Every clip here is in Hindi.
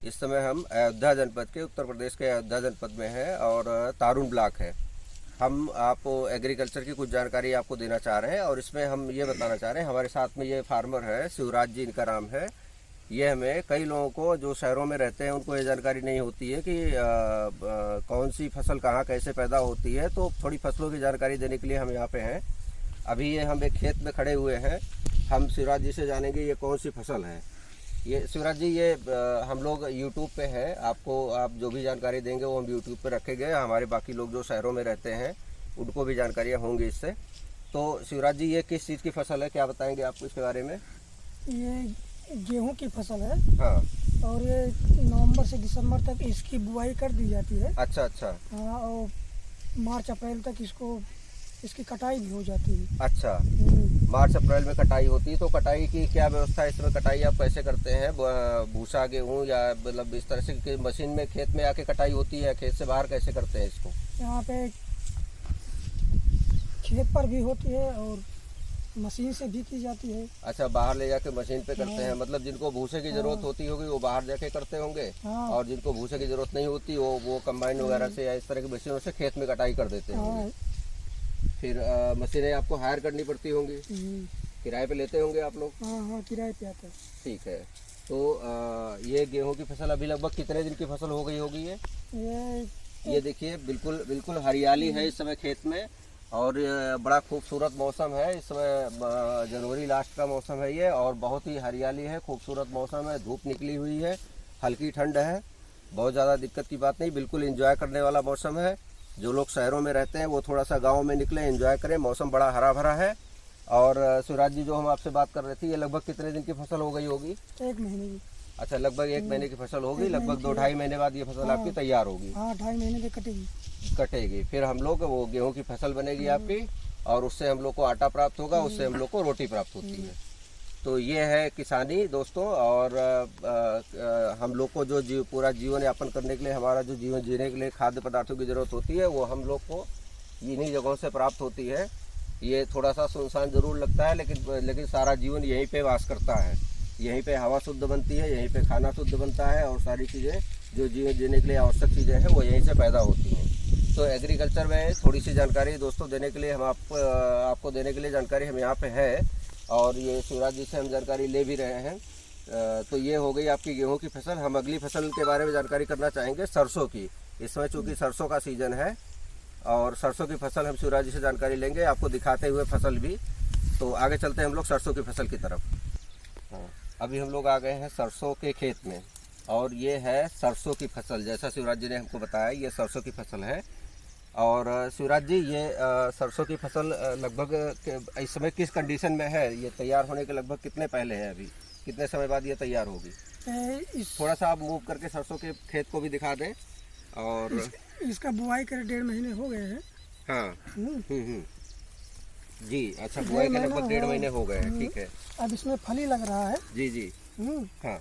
इस समय हम अयोध्या जनपद के उत्तर प्रदेश के अयोध्या जनपद में हैं और तारून ब्लॉक है। हम आपको एग्रीकल्चर की कुछ जानकारी आपको देना चाह रहे हैं और इसमें हम ये बताना चाह रहे हैं, हमारे साथ में ये फार्मर है शिवराज जी, इनका नाम है। ये हमें कई लोगों को जो शहरों में रहते हैं उनको ये जानकारी नहीं होती है कि कौन सी फसल कहाँ कैसे पैदा होती है, तो थोड़ी फसलों की जानकारी देने के लिए हम यहाँ पे हैं। अभी ये हम एक खेत में खड़े हुए हैं। हम शिवराज जी से जानेंगे ये कौन सी फसल है। ये शिवराज जी, ये हम लोग यूट्यूब पे हैं, आप जो भी जानकारी देंगे वो हम यूट्यूब पे रखेंगे। हमारे बाकी लोग जो शहरों में रहते हैं उनको भी जानकारियाँ होंगी इससे। तो शिवराज जी, ये किस चीज़ की फसल है, क्या बताएंगे आपको इसके बारे में? ये गेहूं की फसल है। हाँ। और ये नवंबर से दिसंबर तक इसकी बुआई कर दी जाती है। अच्छा अच्छा। हाँ, और मार्च अप्रैल तक इसकी कटाई भी हो जाती है। अच्छा, मार्च अप्रैल में कटाई होती है। तो कटाई की क्या व्यवस्था है इसमें? कटाई आप कैसे करते हैं? भूसा गेहूँ या मतलब इस तरह से मशीन में खेत में आके कटाई होती है, खेत से बाहर कैसे करते हैं इसको? यहाँ पे खेत पर भी होती है और मशीन से भी की जाती है। अच्छा, बाहर ले जाके मशीन पे करते हैं। मतलब जिनको भूसे की जरूरत होती होगी वो बाहर जाके करते होंगे। हाँ। और जिनको भूसे की जरूरत नहीं होती वो कंबाइन वगैरह से या इस तरह की मशीनों से खेत में कटाई कर देते होंगे। फिर मशीनें आपको हायर करनी पड़ती होंगी, किराए पे लेते होंगे आप लोग? हाँ, किराए पे आता है। ठीक है। तो ये गेहूं की फसल अभी लगभग कितने दिन की फसल हो गई होगी? ये देखिए, बिल्कुल बिल्कुल हरियाली है इस समय खेत में और बड़ा खूबसूरत मौसम है। इस समय जनवरी लास्ट का मौसम है ये, और बहुत ही हरियाली है, खूबसूरत मौसम है। धूप निकली हुई है, हल्की ठंड है, बहुत ज़्यादा दिक्कत की बात नहीं, बिल्कुल एंजॉय करने वाला मौसम है। जो लोग शहरों में रहते हैं वो थोड़ा सा गाँव में निकले, एंजॉय करें। मौसम बड़ा हरा भरा है। और शिवराज जी, जो हम आपसे बात कर रहे थे, ये लगभग कितने दिन की फसल हो गई होगी? 1 महीने की। अच्छा, लगभग 1 महीने की फसल होगी। लगभग 2-2.5 महीने बाद ये फसल आपकी तैयार होगी। हाँ, 2.5 महीने में कटेगी। फिर हम लोग वो गेहूं की फसल बनेगी आपकी, और उससे हम लोग को आटा प्राप्त होगा, उससे हम लोग को रोटी प्राप्त होती है। तो ये है किसानी दोस्तों। और हम लोग को जो पूरा जीवन यापन करने के लिए, हमारा जो जीवन जीने के लिए खाद्य पदार्थों की ज़रूरत होती है वो हम लोग को इन्हीं जगहों से प्राप्त होती है। ये थोड़ा सा सुनसान ज़रूर लगता है, लेकिन सारा जीवन यहीं पे वास करता है। यहीं पे हवा शुद्ध बनती है, यहीं पे खाना शुद्ध बनता है, और सारी चीज़ें जो जीवन जीने के लिए आवश्यक चीज़ें हैं वो यहीं से पैदा होती हैं। तो एग्रीकल्चर में थोड़ी सी जानकारी दोस्तों देने के लिए हम आपको देने के लिए जानकारी हम यहाँ पे है, और ये शिवराज जी से हम जानकारी ले भी रहे हैं। तो ये हो गई आपकी गेहूं की फसल। हम अगली फसल के बारे में जानकारी करना चाहेंगे, सरसों की। इस समय चूँकि सरसों का सीज़न है और सरसों की फसल हम शिवराज जी से जानकारी लेंगे, आपको दिखाते हुए फसल भी। तो आगे चलते हैं हम लोग सरसों की फसल की तरफ। हाँ, अभी हम लोग आ गए हैं सरसों के खेत में, और ये है सरसों की फसल। जैसा शिवराज जी ने हमको बताया, ये सरसों की फसल है। और शिवराज जी, ये सरसों की फसल लगभग इस समय किस कंडीशन में है? ये तैयार होने के लगभग कितने पहले है? अभी कितने समय बाद ये तैयार होगी? थोड़ा सा आप मूव करके सरसों के खेत को भी दिखा दें। और इसका बुआई कर 1.5 महीने हो गए हैं। हाँ। जी, अच्छा, बुआई के लगभग 1.5 महीने हो गए हैं। ठीक है। अब इसमें फली लग रहा है। जी। हाँ,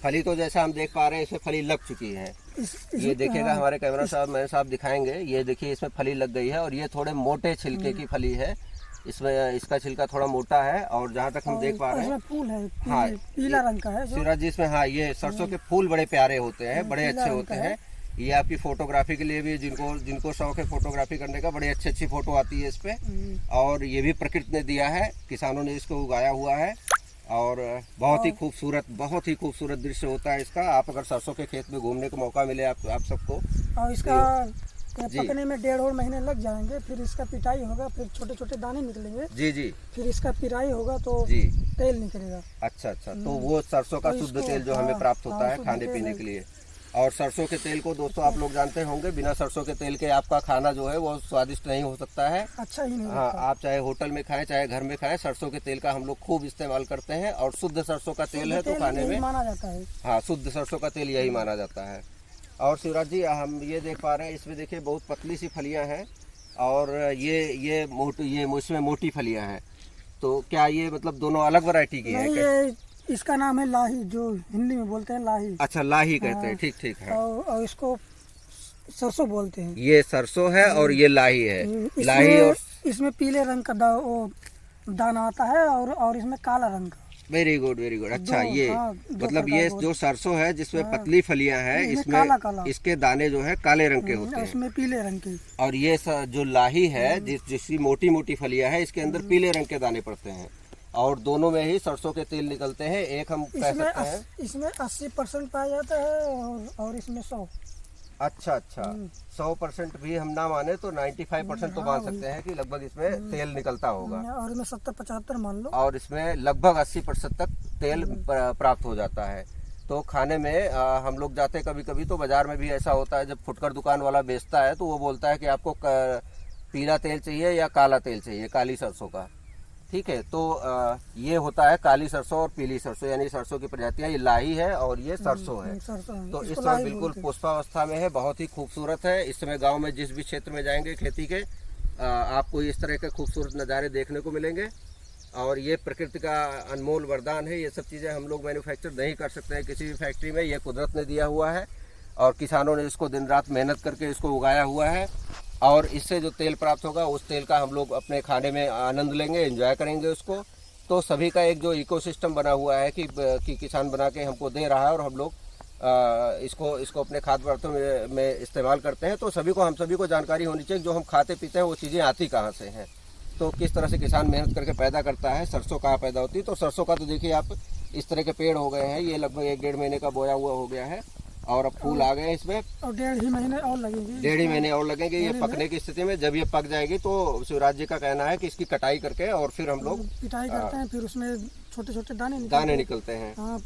फली तो जैसा हम देख पा रहे हैं इसमें फली लग चुकी है। ये देखिएगा, हमारे कैमरा साहब दिखाएंगे। ये देखिए, इसमें फली लग गई है, और ये थोड़े मोटे छिलके की फली है। इसमें इसका छिलका थोड़ा मोटा है, और जहाँ तक हम देख पा रहे हैं फूल है, हाँ, पीला रंग का है शिवराज जी इसमें। हाँ, ये सरसों के फूल बड़े प्यारे होते हैं, बड़े अच्छे होते हैं। ये आपकी फोटोग्राफी के लिए भी, जिनको शौक है फोटोग्राफी करने का, बड़ी अच्छी फोटो आती है इस पे। और ये भी प्रकृति ने दिया है, किसानों ने इसको उगाया हुआ है, और बहुत ही खूबसूरत दृश्य होता है इसका। आप अगर सरसों के खेत में घूमने का मौका मिले आप सबको, और इसका पकने में 1.5 महीने लग जाएंगे। फिर इसका पिटाई होगा, फिर छोटे छोटे दाने निकलेंगे। जी। फिर इसका पिराई होगा तो तेल निकलेगा। अच्छा, तो वो सरसों का शुद्ध तेल जो हमें प्राप्त होता है खाने पीने के लिए। और सरसों के तेल को दोस्तों आप लोग जानते होंगे, बिना सरसों के तेल के आपका खाना जो है वो स्वादिष्ट नहीं हो सकता है, अच्छा ही नहीं। हाँ, आप चाहे होटल में खाएं चाहे घर में खाएं, सरसों के तेल का हम लोग खूब इस्तेमाल करते हैं। और शुद्ध सरसों का तेल है तो खाने में माना जाता है। हाँ, शुद्ध सरसों का तेल यही माना जाता है। और शिवराज जी, हम ये देख पा रहे हैं, इसमें देखिए बहुत पतली सी फलियाँ हैं, और ये इसमें मोटी फलियाँ हैं। तो क्या ये मतलब दोनों अलग वैरायटी की है? इसका नाम है लाही, जो हिंदी में बोलते हैं लाही। अच्छा, लाही कहते हैं। ठीक है। और इसको सरसों बोलते हैं। ये सरसों है और ये लाही है। लाही, और इसमें पीले रंग का दाना आता है, और इसमें काला रंग का। Very good very good. अच्छा, ये दो मतलब प्रकार ये को। जो सरसों है जिसमें पतली फलियां हैं, इसमें काला काला, इसके दाने जो है काले रंग के होते हैं, उसमें पीले रंग की। और ये जो लाही है जिसकी मोटी मोटी फलियां है, इसके अंदर पीले रंग के दाने पड़ते हैं, और दोनों में ही सरसों के तेल निकलते हैं। एक हम कह सकते हैं इसमें 80% पाया जाता है और इसमें 100। अच्छा अच्छा, 100% भी हम ना माने तो 95% तो मान सकते हैं कि लगभग इसमें तेल निकलता होगा, और इसमें 70-75 मान लो, और इसमें लगभग 80% तक तेल प्राप्त हो जाता है। तो खाने में हम लोग जाते कभी कभी तो बाजार में भी ऐसा होता है, जब फुटकर दुकान वाला बेचता है तो वो बोलता है कि आपको पीला तेल चाहिए या काला तेल चाहिए, काली सरसों का। ठीक है, तो ये होता है काली सरसों और पीली सरसों, यानी सरसों की प्रजातियां, ये लाही है और ये सरसों है। तो इस समय बिल्कुल पुष्पावस्था में है, बहुत ही खूबसूरत है। इस समय गांव में जिस भी क्षेत्र में जाएंगे खेती के, आपको इस तरह के खूबसूरत नज़ारे देखने को मिलेंगे, और ये प्रकृति का अनमोल वरदान है। ये सब चीज़ें हम लोग मैन्युफैक्चर नहीं कर सकते हैं किसी भी फैक्ट्री में, ये कुदरत ने दिया हुआ है, और किसानों ने इसको दिन रात मेहनत करके इसको उगाया हुआ है, और इससे जो तेल प्राप्त होगा उस तेल का हम लोग अपने खाने में आनंद लेंगे, एंजॉय करेंगे उसको। तो सभी का एक जो इकोसिस्टम बना हुआ है कि किसान बना के हमको दे रहा है, और हम लोग इसको अपने खाद्य पदार्थों में इस्तेमाल करते हैं। तो हम सभी को जानकारी होनी चाहिए जो हम खाते पीते हैं वो चीज़ें आती कहाँ से हैं, तो किस तरह से किसान मेहनत करके पैदा करता है। सरसों कहाँ पैदा होती है, तो सरसों का तो देखिए आप, इस तरह के पेड़ हो गए हैं, ये लगभग 1-1.5 महीने का बोया हुआ हो गया है, और अब फूल आ गए हैं इसमें, और 1.5 महीने और लगेंगे। 1.5 महीने और लगेंगे ये पकने की स्थिति में। जब ये पक जाएगी तो शिवराज जी का कहना है कि इसकी कटाई करके और फिर हम लोग पिटाई करते हैं, फिर उसमें छोटे छोटे दाने निकलते हैं।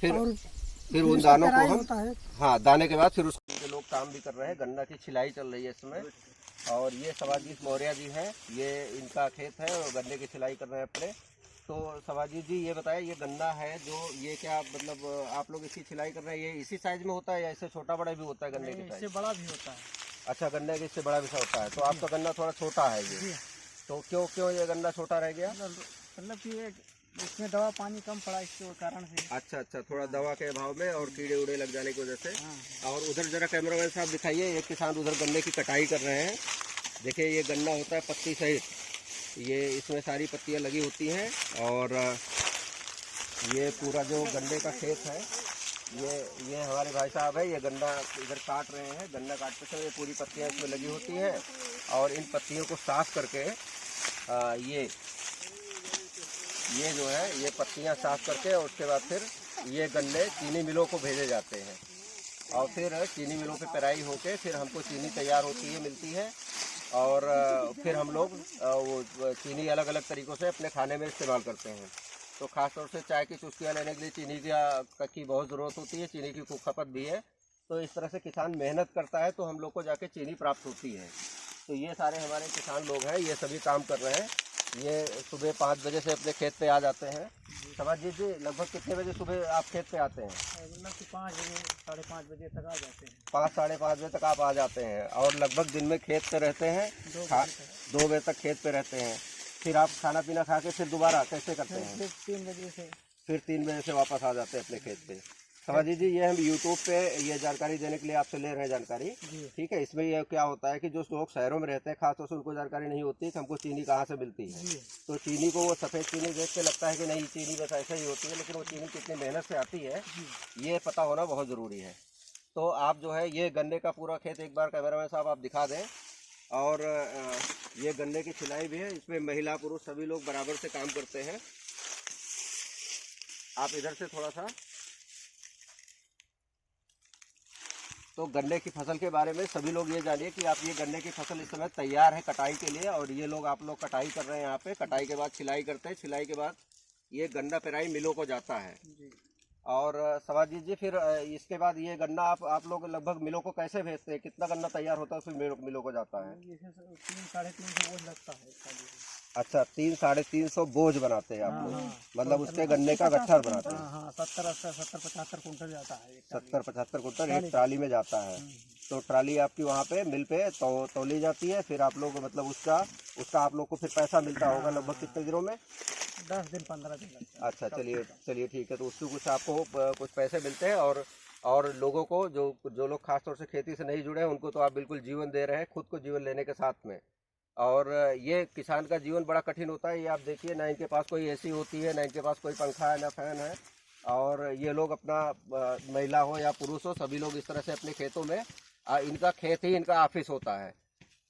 फिर उन दानों को हम, हाँ, दाने के बाद फिर उसके लोग काम भी कर रहे हैं। गन्ना की छिलाई चल रही है इस समय, और ये सवाजीत मौर्य जी हैं, ये इनका खेत है और गन्ने की छिलाई कर रहे हैं अपने। तो सवाजीत जी ये बताएं, ये गन्ना है जो, ये क्या मतलब आप लोग इसकी छिलाई कर रहे हैं, ये इसी साइज में होता है या इससे छोटा बड़ा भी होता है गन्ने की साइज? इससे बड़ा भी होता है। अच्छा, गन्ने के इससे बड़ा भी होता है। तो आपका गन्ना थोड़ा छोटा है ये, तो क्यों ये गन्ना छोटा रह गया? मतलब कि इसमें दवा पानी कम पड़ा, इसके कारण से। अच्छा, थोड़ा दवा के अभाव में और कीड़े उड़े लग जाने की वजह से। और उधर जरा कैमरामैन साहब दिखाइए, एक किसान उधर गन्ने की कटाई कर रहे हैं। देखिए ये गन्ना होता है पत्ती सहित, ये इसमें सारी पत्तियां लगी होती हैं, और ये पूरा जो गन्ने का खेत है, ये हमारे भाई साहब है, ये गन्ना इधर काट रहे हैं। गन्ना काटते समय ये पूरी पत्तियां इसमें लगी होती हैं, और इन पत्तियों को साफ करके ये जो है, ये पत्तियां साफ करके, और उसके बाद फिर ये गन्ने चीनी मिलों को भेजे जाते हैं, और फिर चीनी मिलों पे पेराई होके फिर हमको चीनी तैयार होती है, मिलती है, और फिर हम लोग वो चीनी अलग अलग तरीक़ों से अपने खाने में इस्तेमाल करते हैं। तो ख़ास तौर से चाय की चुस्कियाँ लेने के लिए चीनी की बहुत ज़रूरत होती है, चीनी की खपत भी है। तो इस तरह से किसान मेहनत करता है तो हम लोग को जाके चीनी प्राप्त होती है। तो ये सारे हमारे किसान लोग हैं, ये सभी काम कर रहे हैं। ये सुबह 5 बजे से अपने खेत पे आ जाते हैं। सवाजी जी, लगभग कितने बजे सुबह आप खेत पे आते हैं? मतलब कि 5 बजे 5:30 बजे तक आ जाते हैं। 5-5:30 बजे तक आप आ जाते हैं, और लगभग दिन में खेत पे रहते हैं, 2 बजे तक खेत पे रहते हैं। फिर आप खाना पीना खा के फिर दोबारा कैसे करते हैं? फिर 3 बजे से फिर 3 बजे से वापस आ जाते हैं अपने खेत पे। सवाजी जी, ये हम यूट्यूब पे ये जानकारी देने के लिए आपसे ले रहे हैं जानकारी, ठीक है। इसमें ये क्या होता है कि जो लोग शहरों में रहते हैं, खासतौर से उनको जानकारी नहीं होती है कि हमको चीनी कहाँ से मिलती है। तो चीनी को वो सफ़ेद चीनी देख के लगता है कि नहीं, चीनी बस ऐसे ही होती है, लेकिन वो चीनी कितनी मेहनत से आती है ये पता होना बहुत ज़रूरी है। तो आप जो है, ये गन्ने का पूरा खेत एक बार कैमरामैन साहब आप दिखा दें, और ये गन्ने की छिलाई भी है, इसमें महिला पुरुष सभी लोग बराबर से काम करते हैं। आप इधर से थोड़ा सा, तो गन्ने की फसल के बारे में सभी लोग ये जानिए कि आप, ये गन्ने की फसल इस समय तैयार है कटाई के लिए, और ये लोग आप लोग कटाई कर रहे हैं यहाँ पे। कटाई के बाद छिलाई करते हैं, छिलाई के बाद ये गन्ना पेराई मिलों को जाता है। और सवाजीत जी, फिर इसके बाद ये गन्ना आप लोग लगभग मिलों को कैसे भेजते हैं? कितना गन्ना तैयार होता है फिर मिलों को जाता है? 300-350 बोझ लगता है। अच्छा, 300-350 बोझ बनाते हैं आप लोग, मतलब उसके गन्ने का गट्ठर बनाते हैं। 70-75 कुंटल जाता है। 70-75 कुंटल एक ट्राली में जाता है। तो ट्राली आपकी वहाँ पे मिल पे तौली जाती है, फिर आप लोग मतलब उसका आप लोग को फिर पैसा मिलता होगा लगभग कितने दिनों में? 10 दिन 15 दिन। अच्छा, चलिए ठीक है। तो उससे कुछ आपको कुछ पैसे मिलते हैं, और लोगों को जो लोग खास तौर से खेती से नहीं जुड़े हैं, उनको तो आप बिल्कुल जीवन दे रहे हैं, खुद को जीवन लेने के साथ में। और ये किसान का जीवन बड़ा कठिन होता है। ये आप देखिए, ना इनके पास कोई एसी होती है, ना इनके पास कोई पंखा है, ना फैन है, और ये लोग अपना महिला हो या पुरुष हो, सभी लोग इस तरह से अपने खेतों में इनका खेत ही इनका ऑफिस होता है।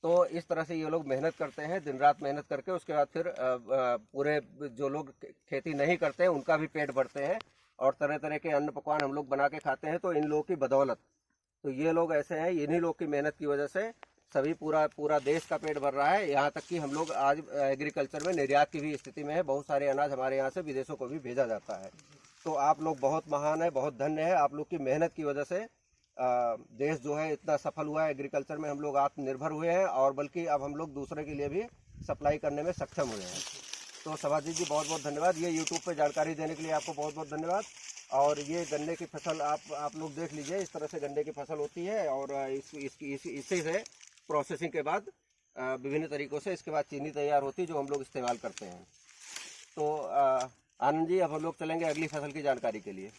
तो इस तरह से ये लोग मेहनत करते हैं, दिन रात मेहनत करके उसके बाद फिर पूरे जो लोग खेती नहीं करते हैं उनका भी पेट भरते हैं और तरह तरह के अन्न पकवान हम लोग बना के खाते हैं। तो इन लोगों की बदौलत, तो ये लोग ऐसे हैं, इन्हीं लोग की मेहनत की वजह से सभी पूरा देश का पेट भर रहा है। यहाँ तक कि हम लोग आज एग्रीकल्चर में निर्यात की भी स्थिति में है। बहुत सारे अनाज हमारे यहाँ से विदेशों को भी भेजा जाता है। तो आप लोग बहुत महान है, बहुत धन्य है। आप लोग की मेहनत की वजह से देश जो है इतना सफल हुआ है। एग्रीकल्चर में हम लोग आत्मनिर्भर हुए हैं और बल्कि अब हम लोग दूसरे के लिए भी सप्लाई करने में सक्षम हुए हैं। तो सभाजी जी बहुत बहुत धन्यवाद। ये यूट्यूब पे जानकारी देने के लिए आपको बहुत बहुत धन्यवाद। और ये गन्ने की फसल आप लोग देख लीजिए, इस तरह से गन्ने की फसल होती है और इसी से प्रोसेसिंग के बाद विभिन्न तरीक़ों से इसके बाद चीनी तैयार होती है जो हम लोग इस्तेमाल करते हैं। तो आनंद जी, अब हम लोग चलेंगे अगली फसल की जानकारी के लिए।